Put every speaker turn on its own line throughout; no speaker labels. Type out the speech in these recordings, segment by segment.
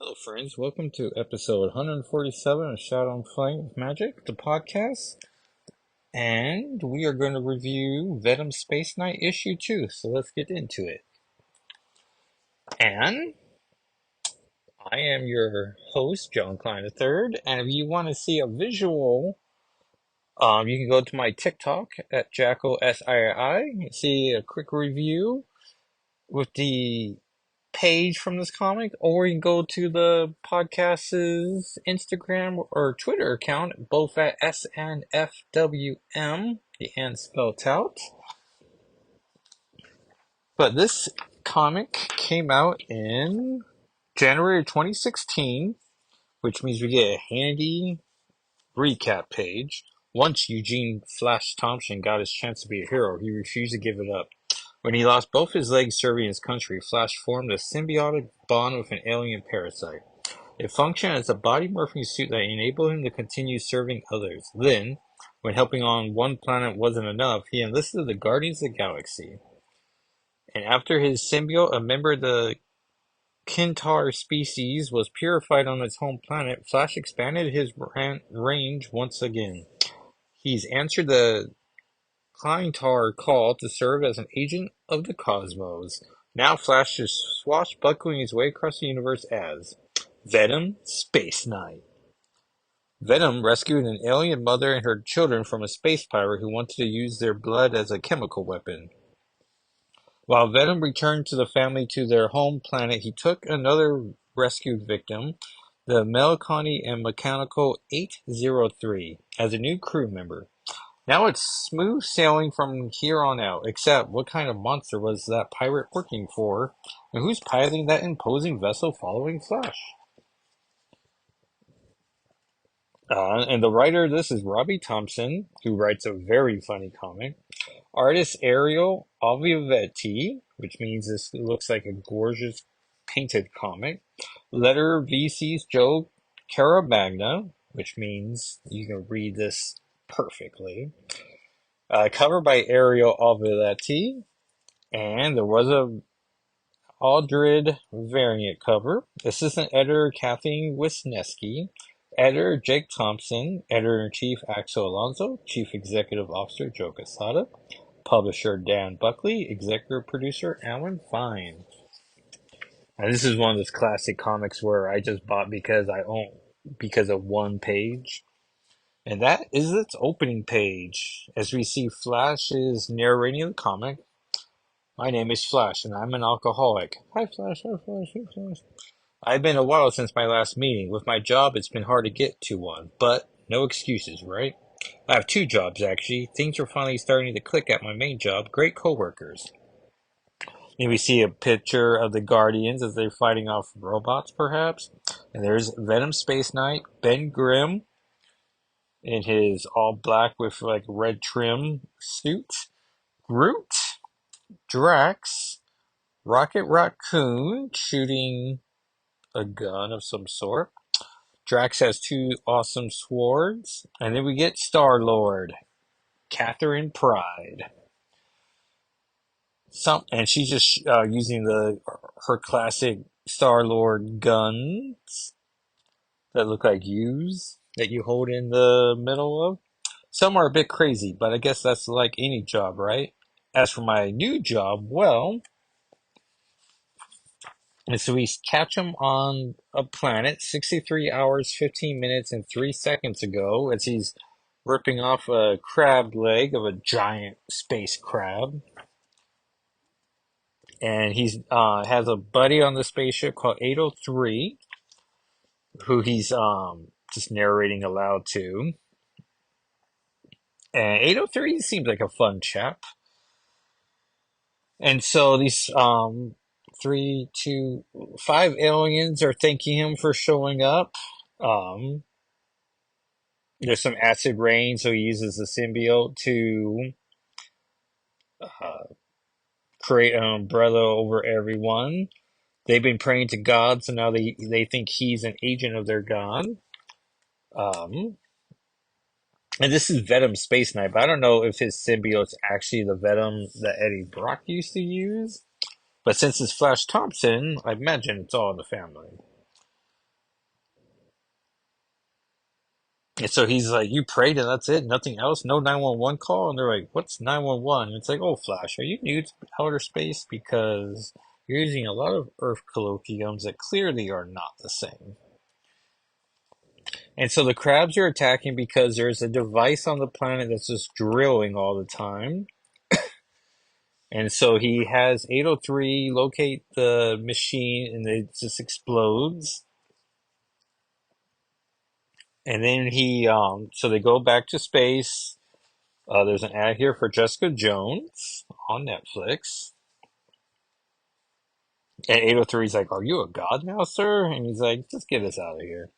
Hello, friends. Welcome to episode 147 of Shadow and Flame of Magic, the podcast. And we are going to review Venom Space Knight issue 2, so let's get into it. And I am your host, John Klein III. And if you want to see a visual, you can go to my TikTok at JackoSII, see a quick review with the page from this comic, or you can go to the podcast's Instagram or Twitter account, both at SNFWM, the N spelled out. But this comic came out in January 2016, which means we get a handy recap page. Once Eugene Flash Thompson got his chance to be a hero, he refused to give it up. When he lost both his legs serving his country, Flash formed a symbiotic bond with an alien parasite. It functioned as a body-morphing suit that enabled him to continue serving others. Then, when helping on one planet wasn't enough, he enlisted the Guardians of the Galaxy. And after his symbiote, a member of the Kintar species, was purified on its home planet, Flash expanded his range once again. He's answered the Kintar call to serve as an agent of the cosmos. Now Flash is swashbuckling his way across the universe as Venom Space Knight. Venom rescued an alien mother and her children from a space pirate who wanted to use their blood as a chemical weapon. While Venom returned to the family to their home planet, he took another rescued victim, the Melancholy and Mechanical 803, as a new crew member. Now it's smooth sailing from here on out, except what kind of monster was that pirate working for, and who's piloting that imposing vessel following Flash? And the writer of this is Robbie Thompson, who writes a very funny comic. Artist Ariel Alvievetti, which means this looks like a gorgeous painted comic. Letter VC's Joe Caramagna, which means you can read this perfectly. Cover by Ariel Alvievetti, and there was a Aldred variant cover. Assistant editor Kathleen Wisniewski. Editor Jake Thompson. Editor-in-Chief Axel Alonso. Chief Executive Officer Joe Quesada. Publisher Dan Buckley. Executive Producer Alan Fine. And this is one of those classic comics where I just bought because of one page. And that is its opening page. As we see Flash is narrating the comic. My name is Flash, and I'm an alcoholic. Hi, Flash. Hi, Flash. Hi, Flash. I've been a while since my last meeting. With my job, it's been hard to get to one, but no excuses, right? I have two jobs, actually. Things are finally starting to click at my main job. Great coworkers. And we see a picture of the Guardians as they're fighting off robots, perhaps. And there's Venom Space Knight, Ben Grimm in his all black with like red trim suit, Groot, Drax, Rocket Raccoon shooting a gun of some sort. Drax has two awesome swords. And then we get Star-Lord, Catherine Pride. And she's just using her classic Star-Lord guns that look like U's that you hold in the middle of. Some are a bit crazy, but I guess that's like any job, right? As for my new job, well, and so we catch him on a planet 63 hours, 15 minutes, and 3 seconds ago as he's ripping off a crab leg of a giant space crab. And he's has a buddy on the spaceship called 803, who he's just narrating aloud to. And 803 seems like a fun chap. And so these 5 aliens are thanking him for showing up. Um, there's some acid rain, so he uses the symbiote to uh, create an umbrella over everyone. They've been praying to God, so now they think he's an agent of their God. Um, and this is Venom Space Knight, but I don't know if his symbiote's actually the Venom that Eddie Brock used to use. But since it's Flash Thompson, I imagine it's all in the family. And so he's like, "You prayed and that's it? Nothing else? No 911 call?" And they're like, "What's 911?" And it's like, "Oh, Flash, are you new to outer space? Because you're using a lot of Earth colloquiums that clearly are not the same." And so the crabs are attacking because there's a device on the planet that's just drilling all the time. And so he has 803 locate the machine and it just explodes. And then so they go back to space. There's an ad here for Jessica Jones on Netflix. And 803 is like, "Are you a god now, sir?" And he's like, "Just get us out of here."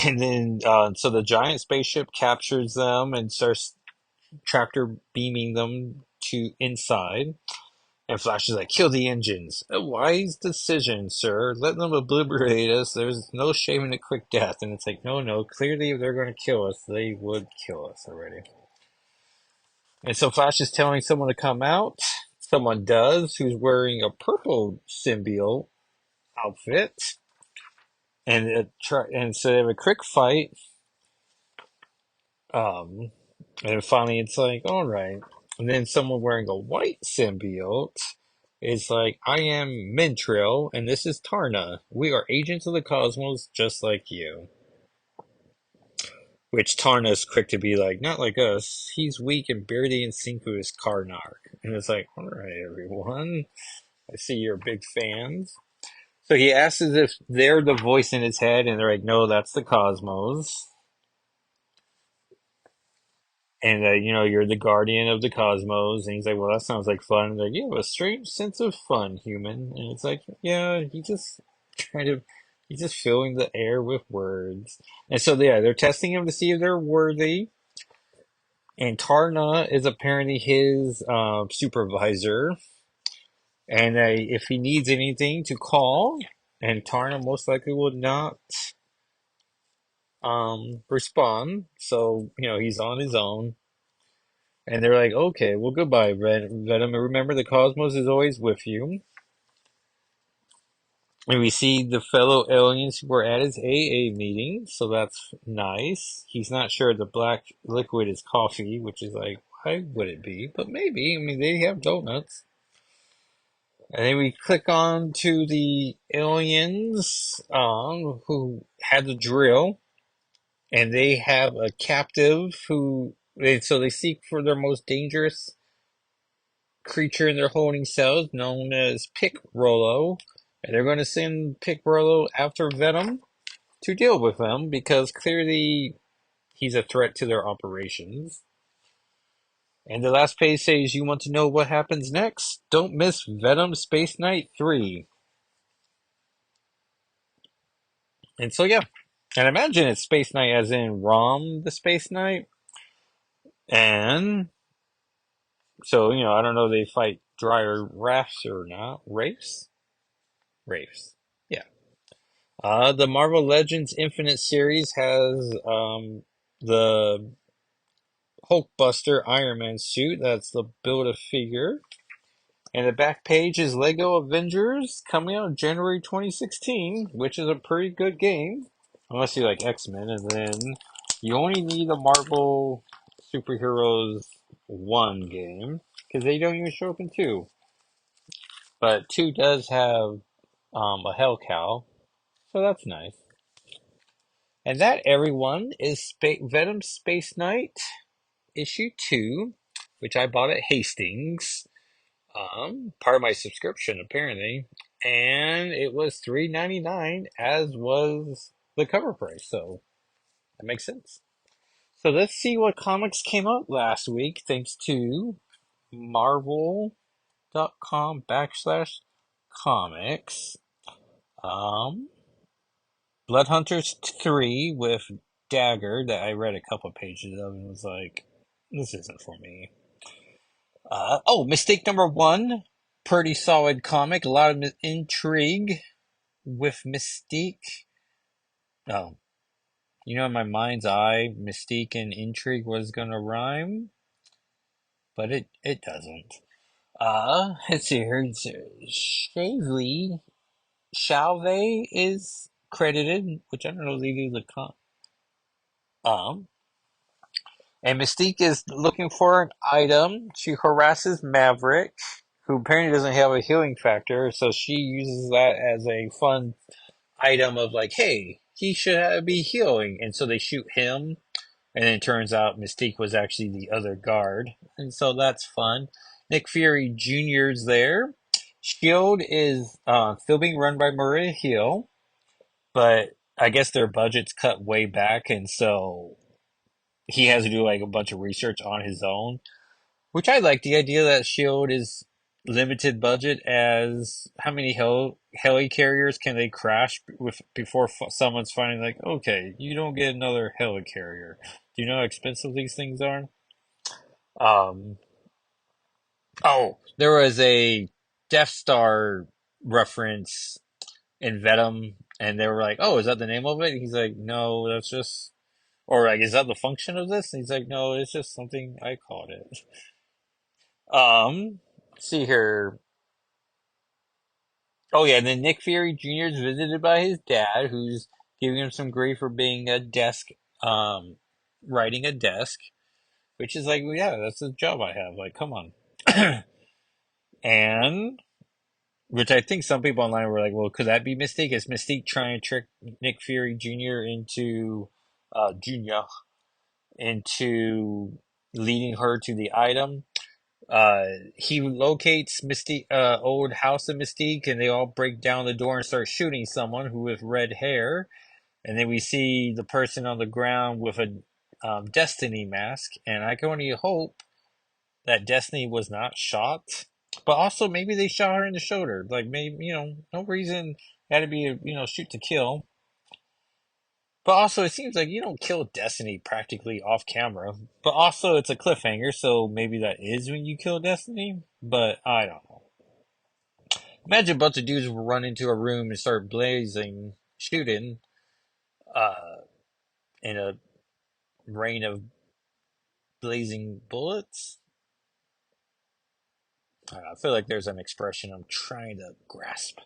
And then, so the giant spaceship captures them and starts tractor beaming them to inside. And Flash is like, "Kill the engines." "A wise decision, sir. Let them obliterate us. There's no shame in a quick death." And it's like, no, no. Clearly, if they're going to kill us, they would kill us already. And so Flash is telling someone to come out. Someone does, who's wearing a purple symbiote outfit. And so they have a quick fight. Um, and finally, it's like, all right. And then someone wearing a white symbiote is like, "I am Mintril, and this is Tarna. We are agents of the cosmos, just like you." Which Tarna's quick to be like, "Not like us. He's weak and barely in sync with his Karnak." And it's like, all right, everyone. I see you're big fans. So he asks as if they're the voice in his head, and they're like, "No, that's the cosmos." And you're the guardian of the cosmos. And he's like, "Well, that sounds like fun." And they're like, "You have a strange sense of fun, human." And it's like, yeah, kind of, he's just filling the air with words. And so, yeah, they're testing him to see if they're worthy. And Tarna is apparently his supervisor. And if he needs anything to call, and Tarna most likely will not respond. So, he's on his own. And they're like, "Okay, well, goodbye, Venom. Remember, the cosmos is always with you." And we see the fellow aliens who were at his AA meeting, so that's nice. He's not sure the black liquid is coffee, which is like, why would it be? But maybe. I mean, they have donuts. And then we click on to the aliens who had the drill, and they have a captive so they seek for their most dangerous creature in their holding cells known as Pick Rollo. And they're going to send Pick Rollo after Venom to deal with them because clearly he's a threat to their operations. And the last page says, "You want to know what happens next? Don't miss Venom Space Knight 3. And so, yeah. And imagine it's Space Knight as in Rom the Space Knight. And so, I don't know if they fight Dryer Rafts or not. Wraiths? Wraiths. Yeah. The Marvel Legends Infinite series has the Hulkbuster Iron Man suit. That's the Build-A-Figure. And the back page is Lego Avengers coming out January 2016, which is a pretty good game. Unless you like X-Men, and then you only need a Marvel Superheroes 1 game, because they don't even show up in 2. But 2 does have a Hell Cow, so that's nice. And that, everyone, is Venom Space Knight issue 2, which I bought at Hastings. Part of my subscription, apparently. And it was $3.99, as was the cover price. So that makes sense. So let's see what comics came out last week, thanks to marvel.com/comics. Um, Blood Hunters 3 with Dagger that I read a couple pages of and was like, this isn't for me. Mystique #1. Pretty solid comic. A lot of intrigue with Mystique. Oh, in my mind's eye, Mystique and intrigue was gonna rhyme, but it doesn't. Let's see here. Shavely Shalve is credited, which I don't know if they do the Um, and Mystique is looking for an item. She harasses Maverick, who apparently doesn't have a healing factor, so she uses that as a fun item of like, hey, he should be healing. And so they shoot him, and then it turns out Mystique was actually the other guard. And so that's fun. Nick Fury Jr.'s there. Shield is still being run by Maria Hill, but I guess their budget's cut way back, and so he has to do like a bunch of research on his own. Which I like the idea that Shield is limited budget as how many heli carriers can they crash with before someone's finally like, okay, you don't get another helicarrier. Do you know how expensive these things are? Um, oh, there was a Death Star reference in Venom, and they were like, "Oh, is that the name of it?" He's like, "No, that's just," or like, "Is that the function of this?" And he's like, "No, it's just something I called it." Let's see here. Oh yeah, and then Nick Fury Jr. is visited by his dad, who's giving him some grief for being a desk, um, writing a desk, which is like, well, yeah, that's the job I have. Like, come on. And which I think some people online were like, well, could that be Mystique? Is Mystique trying to trick Nick Fury Jr. Junior into leading her to the item? Uh, he locates Mystique, old house of Mystique, and they all break down the door and start shooting someone who with red hair. And then we see the person on the ground with a Destiny mask, and I can only hope that Destiny was not shot. But also, maybe they shot her in the shoulder. Like, maybe, no reason had to be a, shoot to kill. But also, it seems like you don't kill Destiny practically off camera. But also, it's a cliffhanger, so maybe that is when you kill Destiny. But I don't know. Imagine a bunch of dudes will run into a room and start blazing, shooting, uh, in a rain of blazing bullets. I don't know, I feel like there's an expression I'm trying to grasp.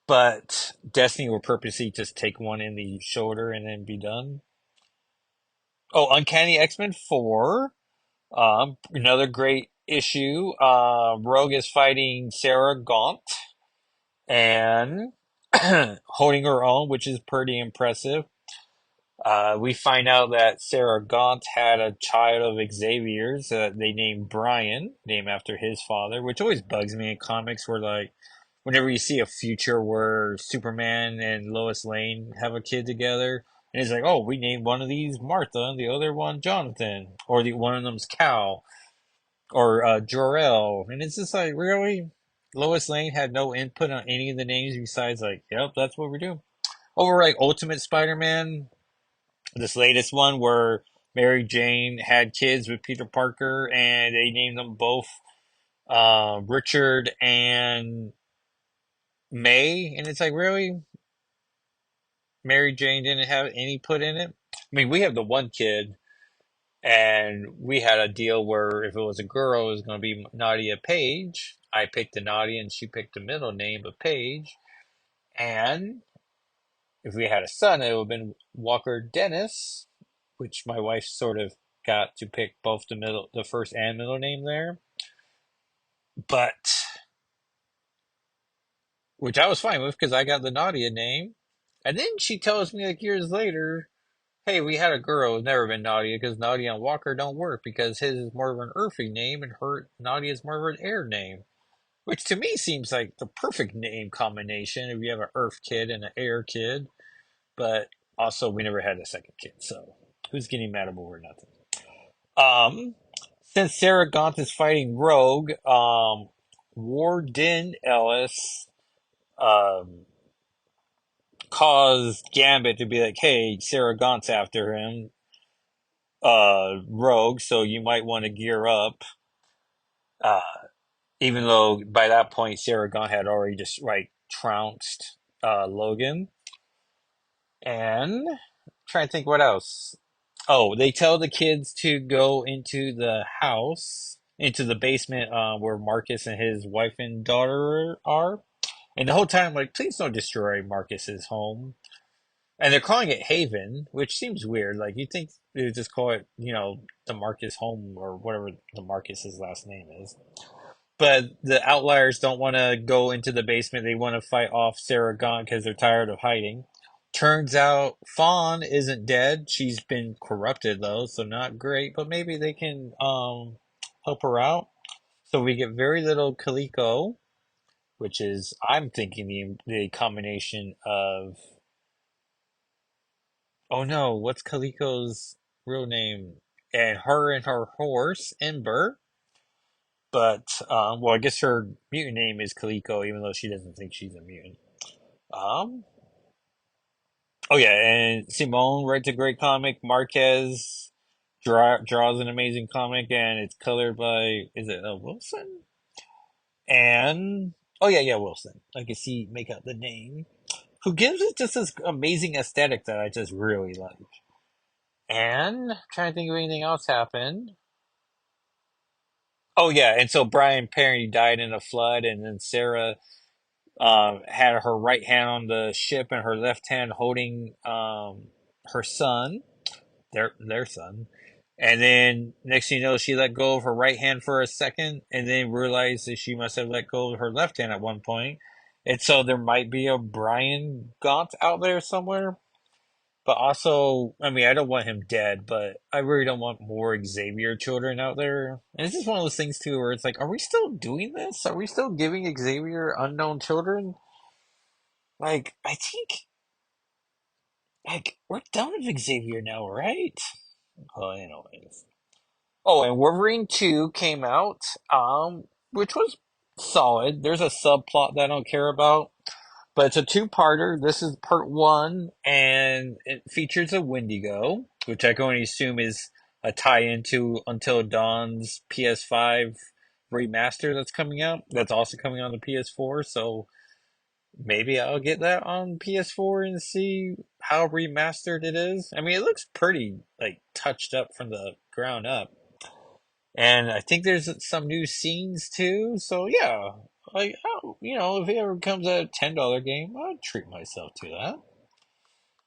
But Destiny will purposely just take one in the shoulder and then be done. Oh, Uncanny X-Men 4. Another great issue. Rogue is fighting Sarah Gaunt and holding her own, which is pretty impressive. We find out that Sarah Gaunt had a child of Xavier's that they named Brian, named after his father, which always bugs me in comics where, like, whenever you see a future where Superman and Lois Lane have a kid together, and it's like, oh, we named one of these Martha and the other one Jonathan, or the one of them's Cal, or Jor-El, and it's just like, really? Lois Lane had no input on any of the names besides, like, yep, that's what we're doing. Over, like, Ultimate Spider-Man, this latest one where Mary Jane had kids with Peter Parker, and they named them both Richard and May, and it's like, really? Mary Jane didn't have any put in it? I mean, we have the one kid, and we had a deal where if it was a girl, it was going to be Nadia Page. I picked the Nadia, and she picked the middle name of Page. And if we had a son, it would have been Walker Dennis, which my wife sort of got to pick both the first and middle name there. But which I was fine with because I got the Nadia name. And then she tells me like years later, hey, we had a girl who's never been Nadia because Nadia and Walker don't work because his is more of an earthy name and her Nadia is more of an air name. Which to me seems like the perfect name combination if you have an earth kid and an air kid. But also we never had a second kid, so who's getting mad over nothing? Since Sarah Gaunt is fighting Rogue, Warden Ellis um, caused Gambit to be like, hey, Sarah Gaunt's after him, Rogue, so you might want to gear up. Uh, Even though by that point Sarah Gaunt had already just like trounced Logan. And trying to think what else. Oh, they tell the kids to go into the house, into the basement where Marcus and his wife and daughter are. And the whole time, like, please don't destroy Marcus's home. And they're calling it Haven, which seems weird. Like you think they would just call it, the Marcus home or whatever the Marcus's last name is. But the Outliers don't want to go into the basement. They want to fight off Sarah Gaunt because they're tired of hiding. Turns out Fawn isn't dead. She's been corrupted though, so not great. But maybe they can help her out. So we get very little Kaliko, which is I'm thinking the combination of oh no, what's Kaliko's real name? And her horse Ember. But well, I guess her mutant name is Kaliko, even though she doesn't think she's a mutant. Um, oh yeah, and Simone writes a great comic. Marquez draws an amazing comic, and it's colored by is it Wilson? And oh yeah, yeah, Wilson. I can see make out the name. Who gives it just this amazing aesthetic that I just really like. And trying to think of anything else happened. Oh yeah, and so Brian Perry died in a flood, and then Sarah had her right hand on the ship and her left hand holding her son, their son. And then next thing you know, she let go of her right hand for a second, and then realized that she must have let go of her left hand at one point. And so there might be a Brian Gaunt out there somewhere. But also, I mean, I don't want him dead, but I really don't want more Xavier children out there. And it's just one of those things too, where it's like, are we still doing this? Are we still giving Xavier unknown children? Like, I think, like, we're done with Xavier now, right? Well, anyways. Oh, and Wolverine 2 came out, which was solid. There's a subplot that I don't care about, but it's a two-parter. This is part one, and it features a Wendigo, which I can only assume is a tie-in to Until Dawn's PS5 remaster that's coming out. That's also coming on the PS4, so maybe I'll get that on PS4 and see how remastered it is. I mean, it looks pretty like touched up from the ground up. And I think there's some new scenes too. So yeah, like if it ever becomes a $10 game, I'd treat myself to that.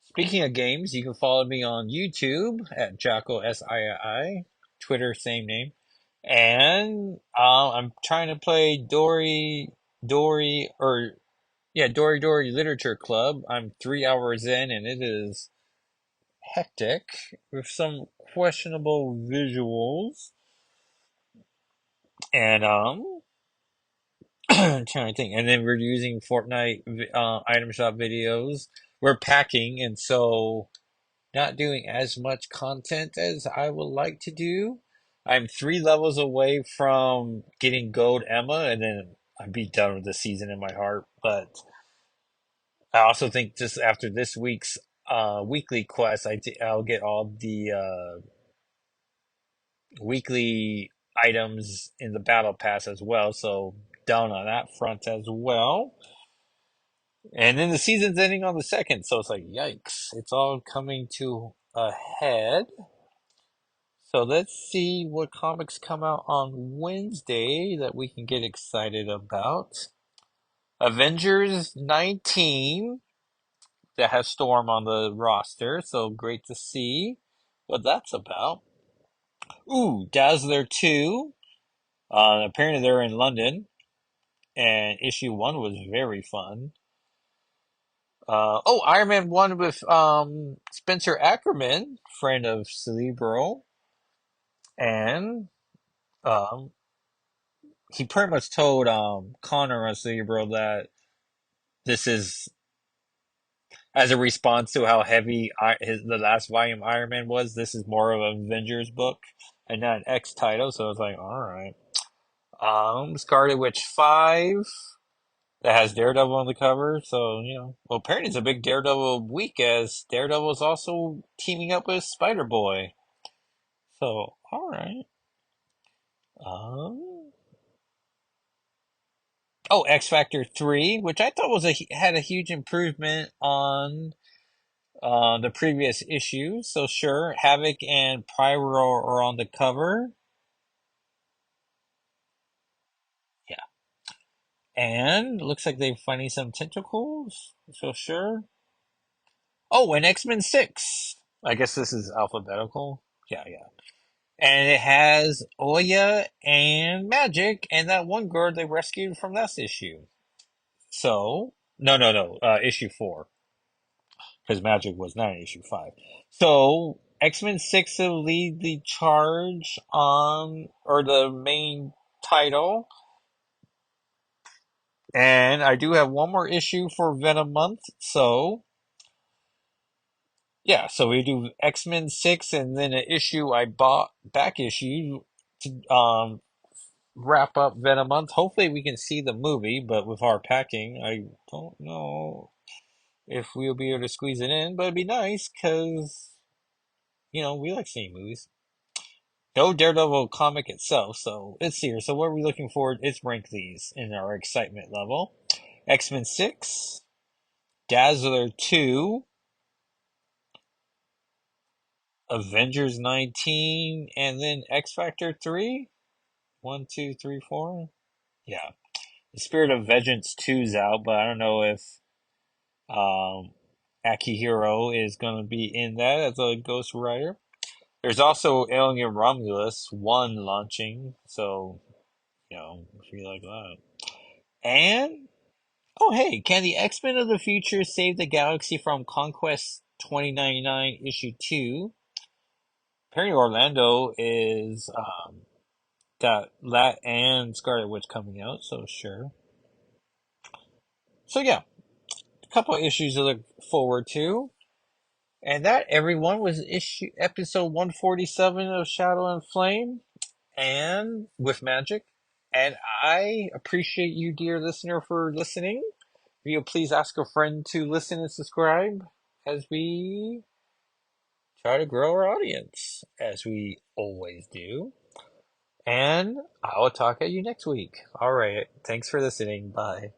Speaking of games, you can follow me on YouTube at Jocko SII, Twitter same name, and I'm trying to play Dory Literature Club. I'm 3 hours in, and it is hectic with some questionable visuals. And I'm trying to think. And then we're using Fortnite item shop videos. We're packing, and so not doing as much content as I would like to do. I'm 3 levels away from getting Gold Emma, and then I'd be done with the season in my heart. But I also think just after this week's weekly quest, I'll get all the weekly items in the battle pass as well. So down on that front as well. And then the season's ending on the second, so it's like yikes! It's all coming to a head. So let's see what comics come out on Wednesday that we can get excited about. Avengers 19 that has Storm on the roster, so great to see what that's about. Ooh, Dazzler 2. Apparently they're in London, and issue 1 was very fun. Iron Man 1 with Spencer Ackerman, friend of Cerebro, and um, he pretty much told Connor on Cerebro that this is as a response to how heavy the last volume Iron Man was. This is more of an Avengers book and not an X title, so it's like, all right. Scarlet Witch 5 that has Daredevil on the cover, so well, apparently it's a big Daredevil week as Daredevil is also teaming up with Spider Boy. So, all right. Um, X Factor 3, which I thought had a huge improvement on the previous issue. So sure, Havoc and Pyro are on the cover. Yeah. And looks like they're finding some tentacles. So sure. Oh, and X-Men 6. I guess this is alphabetical. Yeah, yeah. And it has Oya and Magic and that one girl they rescued from last issue. So, no, no, no, issue 4. Because Magic was not in issue 5. So, X-Men 6 will lead the charge on, or the main title. And I do have one more issue for Venom month. So, yeah, so we do X-Men 6 and then an issue I bought, back issue, to wrap up Venom month. Hopefully we can see the movie, but with our packing, I don't know if we'll be able to squeeze it in, but it'd be nice because, we like seeing movies. No Daredevil comic itself, so it's here. So what are we looking for? Let's rank these in our excitement level. X-Men 6, Dazzler 2, Avengers 19, and then X Factor 3. 1, 2, 3, 4. Yeah. The Spirit of Vengeance 2's out, but I don't know if um, Akihiro is going to be in that as a Ghost Rider. There's also Alien Romulus 1 launching, so, if you like that. And, oh hey, can the X-Men of the future save the galaxy from Conquest 2099 issue 2? Apparently Orlando is got that and Scarlet Witch coming out, so sure. So yeah, a couple of issues to look forward to. And that, everyone, was episode 147 of Shadow and Flame and with Magic. And I appreciate you, dear listener, for listening. Will you please ask a friend to listen and subscribe as we try to grow our audience, as we always do. And I will talk at you next week. All right. Thanks for listening. Bye.